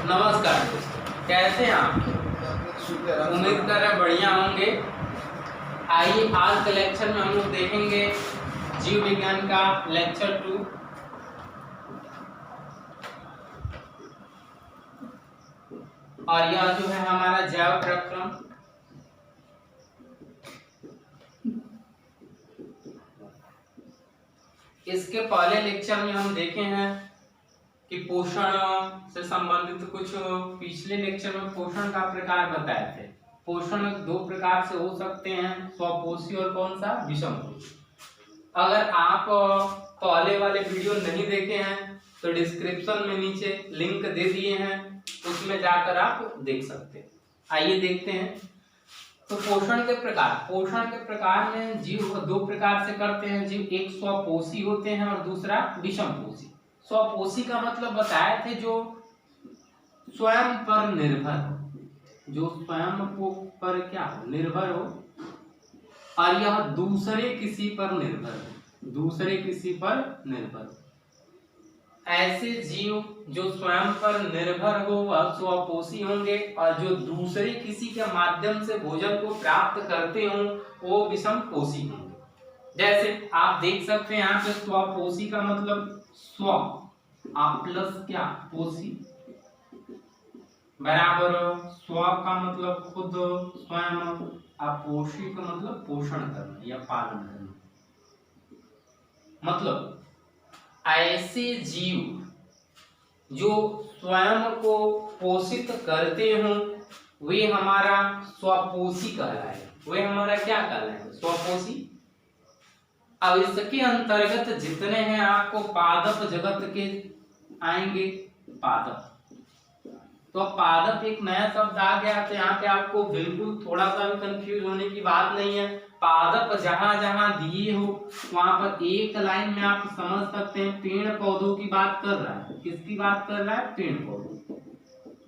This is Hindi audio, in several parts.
नमस्कार दोस्तों, कैसे हैं आप? उम्मीद कर रहे हैं बढ़िया होंगे। आइए आज के लेक्चर में हम लोग देखेंगे जीव विज्ञान का लेक्चर 2। और यह जो है हमारा जैव प्रक्रम। इसके पहले लेक्चर में हम देखे हैं कि पोषण से संबंधित कुछ पिछले लेक्चर में पोषण का प्रकार बताए थे। पोषण दो प्रकार से हो सकते हैं, स्वपोषी और कौन सा, विषमपोषी। अगर आप पहले वाले वीडियो नहीं देखे हैं तो डिस्क्रिप्शन में नीचे लिंक दे दिए हैं, उसमें जाकर आप देख सकते हैं। आइए देखते हैं। तो पोषण के प्रकार में जीव दो प्रकार से करते हैं जीव। एक स्वपोषी होते हैं और दूसरा विषमपोषी। स्वपोषी का मतलब बताए थे जो स्वयं पर निर्भर हो, जो स्वयं को पर क्या हो, निर्भर हो, और यह दूसरे किसी पर निर्भर हो, दूसरे किसी पर निर्भर हो। ऐसे जीव जो स्वयं पर निर्भर हो वह स्वपोषी होंगे, और जो दूसरे किसी के माध्यम से भोजन को प्राप्त करते हो वो विषमपोषी होंगे। जैसे आप देख सकते हैं यहाँ पे स्वपोषी का मतलब स्व आप प्लस क्या पोषी बराबर स्व का मतलब खुद स्वयं, अपोषी का मतलब पोषण करना या पालन करना। मतलब ऐसे जीव जो स्वयं को पोषित करते हो वे हमारा स्वपोषी कहलाए। वे हमारा क्या कहलाए, स्वपोषी। अब इसके अंतर्गत जितने हैं आपको पादप जगत के आएंगे। पादप तो पादप एक नया शब्द आ गया, तो यहाँ पे आपको बिल्कुल थोड़ा सा भी कंफ्यूज होने की बात नहीं है। पादप जहां जहां दिए हो वहां पर एक लाइन में आप समझ सकते हैं पेड़ पौधों की बात कर रहा है। किसकी बात कर रहा है, पेड़ पौधों।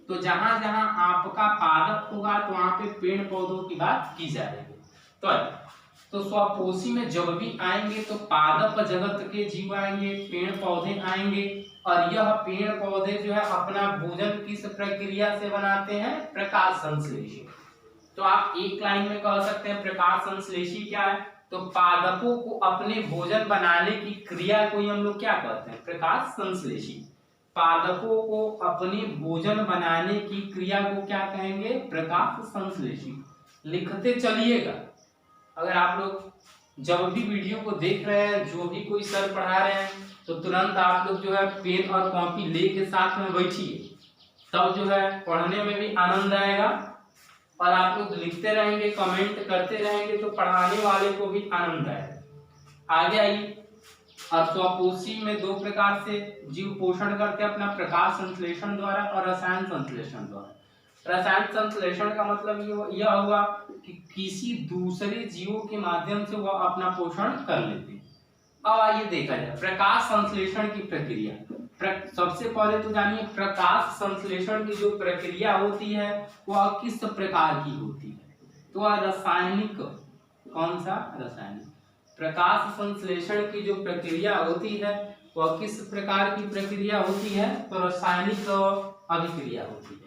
तो जहां जहां आपका पादप होगा तो वहां पे पेड़ पौधों की बात की जाएगी। तो स्वपोषी में जब भी आएंगे तो पादप जगत के जीव आएंगे, पेड़ पौधे आएंगे, और यह पेड़ पौधे जो है अपना भोजन किस प्रक्रिया से बनाते हैं, प्रकाश संश्लेषी। तो आप एक लाइन में कह सकते हैं प्रकाश संश्लेषी क्या है, तो पादपों को अपने भोजन बनाने की क्रिया को ही हम लोग क्या कहते हैं, प्रकाश संश्लेषी। पादपों को अपने भोजन बनाने की क्रिया को क्या कहेंगे, प्रकाश संश्लेषी। लिखते चलिएगा। अगर आप लोग जब भी वीडियो को देख रहे हैं, जो भी कोई सर पढ़ा रहे हैं, तो तुरंत आप लोग जो है पेन और कॉपी लेके साथ में बैठिए, तब जो है पढ़ने में भी आनंद आएगा। और आप लोग लिखते रहेंगे, कमेंट करते रहेंगे, तो पढ़ाने वाले को भी आनंद आएगा। आगे आइए। और स्वपोषी में दो प्रकार से जीव पोषण करते हैं, अपना प्रकाश संश्लेषण द्वारा और रसायन संश्लेषण द्वारा। रसायन संश्लेषण का मतलब यह हुआ कि किसी दूसरे जीवों के माध्यम से वह अपना पोषण कर लेते हैं। अब आइए देखा जाए प्रकाश संश्लेषण की प्रक्रिया। सबसे पहले तो जानिए प्रकाश संश्लेषण की जो प्रक्रिया होती है वह किस प्रकार की होती है, तो वह रासायनिक। कौन सा, रासायनिक। प्रकाश संश्लेषण की जो प्रक्रिया होती है वह किस प्रकार की प्रक्रिया होती है, तो रासायनिक अभिक्रिया होती है।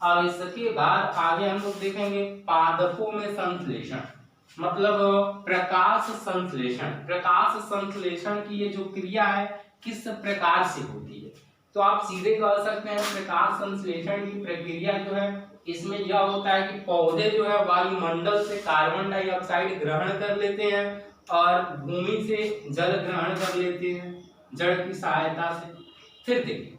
और इसके बाद आगे हम लोग देखेंगे पादपों में संश्लेषण, मतलब प्रकाश संश्लेषण। प्रकाश संश्लेषण की ये जो क्रिया है किस प्रकार से होती है, तो आप सीधे कह सकते हैं प्रकाश संश्लेषण की प्रक्रिया जो है इसमें यह होता है कि पौधे जो है वायुमंडल से कार्बन डाइऑक्साइड ग्रहण कर लेते हैं और भूमि से जल ग्रहण कर लेते हैं जड़ की सहायता से। फिर देखिए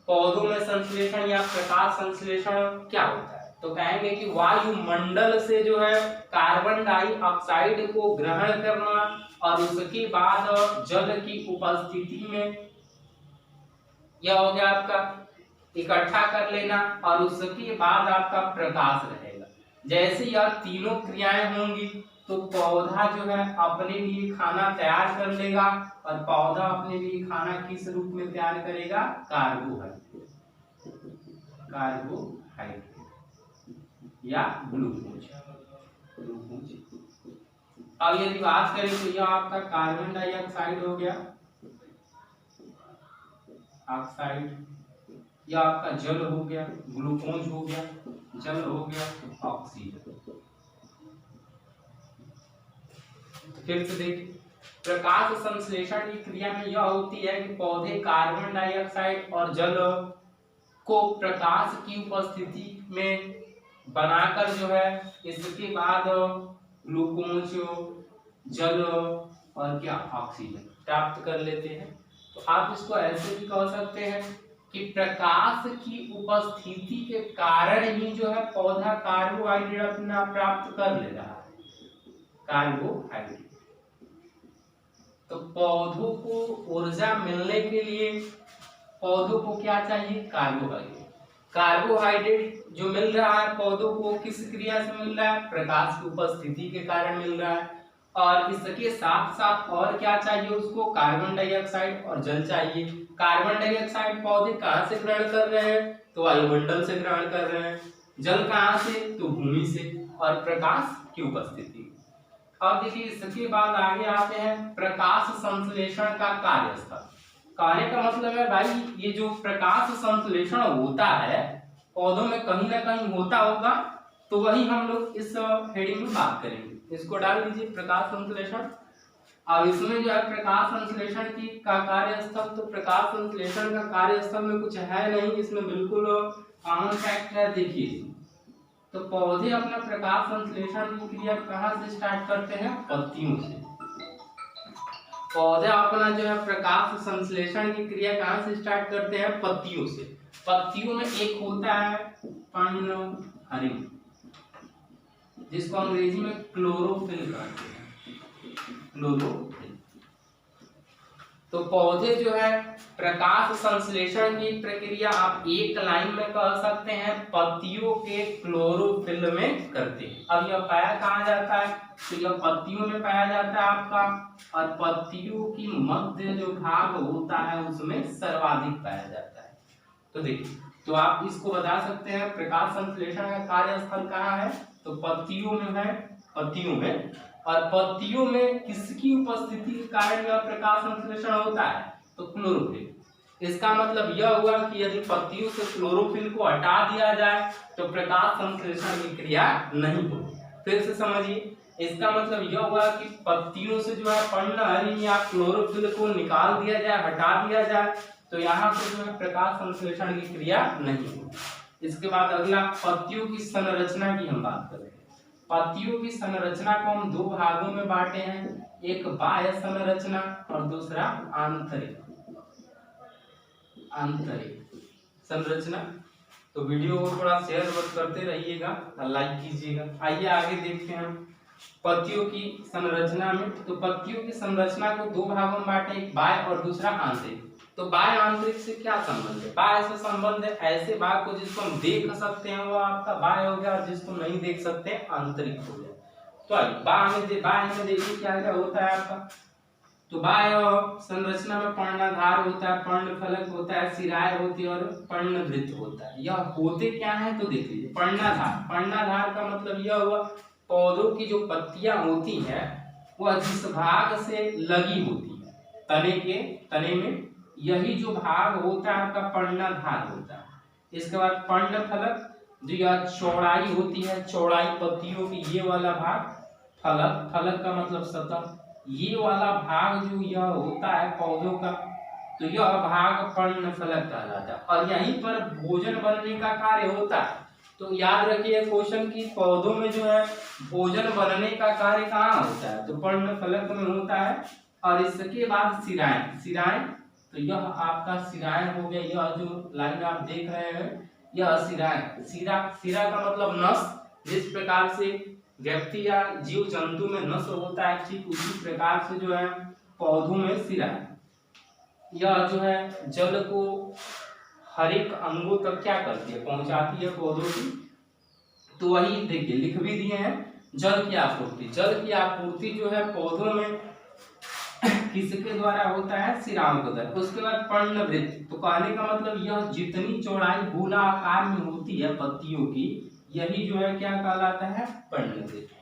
पौधों में संश्लेषण या प्रकाश संश्लेषण क्या होता है, तो कहेंगे कि वायुमंडल से जो है कार्बन डाइऑक्साइड को ग्रहण करना और उसके बाद जल की उपस्थिति में यह हो गया आपका इकट्ठा कर लेना, और उसके बाद आपका प्रकाश रहेगा। जैसे यह तीनों क्रियाएं होंगी तो पौधा जो है अपने लिए खाना तैयार कर लेगा, और पौधा अपने लिए खाना किस रूप में तैयार करेगा, कार्बोहाइड्रेट या ग्लूकोज। अब यदि बात करें तो यह आपका कार्बन डाइऑक्साइड हो गया, ऑक्साइड, यह आपका जल हो गया, ग्लूकोज हो गया, जल हो गया, ऑक्सीजन। फिर से देखिए, प्रकाश संश्लेषण की क्रिया में यह होती है कि पौधे कार्बन डाइऑक्साइड और जल को प्रकाश की उपस्थिति में बनाकर जो है इसके बाद ग्लूकोज, जल और क्या ऑक्सीजन प्राप्त कर लेते हैं। तो आप इसको ऐसे भी कह सकते हैं कि प्रकाश की उपस्थिति के कारण ही जो है पौधा कार्बोहाइड्रेट अपना प्राप्त कर ले रहा है, कार्बोहाइड्रेट। तो पौधों को ऊर्जा मिलने के लिए पौधों को क्या चाहिए? कार्बोहाइड्रेट। कार्बोहाइड्रेट जो मिल रहा है पौधों को किस क्रिया से मिल रहा है? प्रकाश की उपस्थिति के कारण मिल रहा है। और इसके साथ साथ और क्या चाहिए उसको? कार्बन डाइऑक्साइड और जल चाहिए। कार्बन डाइऑक्साइड पौधे कहाँ से ग्रहण कर रहे हैं? तो वायुमंडल से ग्रहण कर रहे हैं। जल कहाँ से? तो भूमि से। और प्रकाश की उपस्थिति। अब देखिए इसके बाद आगे आते हैं प्रकाश संश्लेषण का कार्यस्थल। कहने का मतलब है भाई ये जो प्रकाश संश्लेषण होता है पौधों में कहीं ना कहीं होता होगा, तो वही हम लोग इस हेडिंग में बात करेंगे। इसको डाल दीजिए प्रकाश संश्लेषण। अब इसमें जो है प्रकाश संश्लेषण की का कार्यस्थल, तो प्रकाश संश्लेषण का कार्यस्थल में कुछ है नहीं, इसमें बिल्कुल कॉमन फैक्ट है। देखिए तो पौधे अपना प्रकाश संश्लेषण की क्रिया कहाँ से स्टार्ट करते हैं? पत्तियों से। पौधे अपना जो है प्रकाश संश्लेषण की क्रिया कहाँ से स्टार्ट करते हैं? पत्तियों से। पत्तियों में एक होता है पर्णहरिण, जिसको अंग्रेजी में क्लोरोफिल कहते हैं, क्लोरोफिल। तो पौधे जो है प्रकाश संश्लेषण की प्रक्रिया आप एक लाइन में कह सकते हैं पत्तियों के क्लोरोफिल में करते हैं। अब यह पाया कहाँ जाता है? तो यह पत्तियों में पाया जाता है आपका, और पत्तियों की मध्य जो भाग होता है उसमें सर्वाधिक पाया जाता है। तो देखिए तो आप इसको बता सकते हैं प्रकाश संश्लेषण का कार्यस्थल कहाँ है? तो पत्तियों में है, पत्तियों में। और पत्तियों में किसकी उपस्थिति के कारण यह प्रकाश संश्लेषण होता है? तो क्लोरोफिल। इसका मतलब यह हुआ कि यदि पत्तियों से क्लोरोफिल को हटा दिया जाए तो प्रकाश संश्लेषण की क्रिया नहीं होगी। फिर से समझिए, इसका मतलब यह हुआ कि पत्तियों से जो है पर्णहरिण या क्लोरोफिल को निकाल दिया जाए, हटा दिया जाए, तो यहाँ पर जो है प्रकाश संश्लेषण की क्रिया नहीं होगी। इसके बाद अगला पत्तियों की संरचना की हम बात करें। पत्तियों की संरचना को हम दो भागों में बांटे हैं, एक बाह्य संरचना और दूसरा आंतरिक संरचना। तो वीडियो को थोड़ा शेयर करते रहिएगा और लाइक कीजिएगा। आइए आगे देखते हैं हम पत्तियों की संरचना में। तो पत्तियों की संरचना को दो भागों में बांटे, एक बाह्य और दूसरा आंतरिक। तो बाह्य आंतरिक से क्या संबंध है? बाह्य से संबंध है ऐसे भाग को जिसको हम देख सकते हैं वो आपका बाह्य हो गया, और जिसको नहीं देख सकते आंतरिक हो गया। तो बाह्य में देखिए क्या क्या होता है आपका। तो बाह्य संरचना में पर्णधार होता है, पर्णफलक होता है, सिराएं होती है और पर्णवृत्त होता है। यह होते क्या है? तो देख लीजिए पर्णधार। पर्णधार का मतलब यह हुआ पौधों की जो पत्तियां होती हैं वह जिस भाग से लगी होती है तने में, यही जो भाग होता है आपका पर्णधार होता है। इसके बाद पर्णफलक, जो यह चौड़ाई होती है, चौड़ाई पत्तियों की, ये वाला भाग फलक। फलक का मतलब सतह। ये वाला भाग जो यह होता है पौधों का, तो यह भाग पर्णफलक कहलाता है। और यहीं पर भोजन बनने का कार्य होता है। तो याद रखिए क्वेश्चन की पौधों में जो है भोजन बनने का कार्य कहाँ होता है? तो पर्णफलक में होता है। और इसके बाद सिराएं, तो यह आपका सिराएं हो गया। यह जो लाइन आप देख रहे हैं यह सिराएं। सिरा का मतलब नस। जिस प्रकार से व्यक्ति या जीव जंतु में नस होता है, ठीक उसी प्रकार से जो है पौधों में सिरा है। यह जो है जल को हर एक अंगों तक क्या करती है? पहुंचाती है पौधों की। तो वही देखिए लिख भी दिए हैं, जल की आपूर्ति। जल की आपूर्ति जो है पौधों में किसके द्वारा होता है? सिराओं के द्वारा। उसके बाद पर्णवृत्त, तो कहने का मतलब यह जितनी चौड़ाई गोला आकार में होती है पत्तियों की, यही जो है क्या कहलाता है? पर्णवृत्त।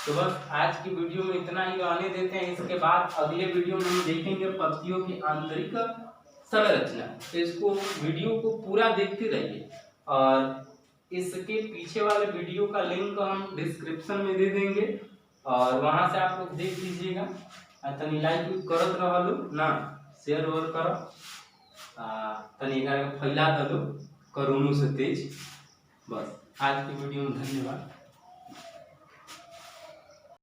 तो बस आज की वीडियो में इतना ही आने देते हैं। इसके बाद अगले वीडियो में हम देखेंगे पत्तियों की आंतरिक संरचना। तो इसको वीडियो को पूरा देखते रहिए और इसके पीछे वाले वीडियो का लिंक हम डिस्क्रिप्शन में दे देंगे और वहां से आप लोग देख लीजिएगा। तनी लाइक करत रहलो ना, शेयर और करो, तनी एकरा के फैला दलो करोनो से तेज। बस आज की वीडियो में धन्यवाद।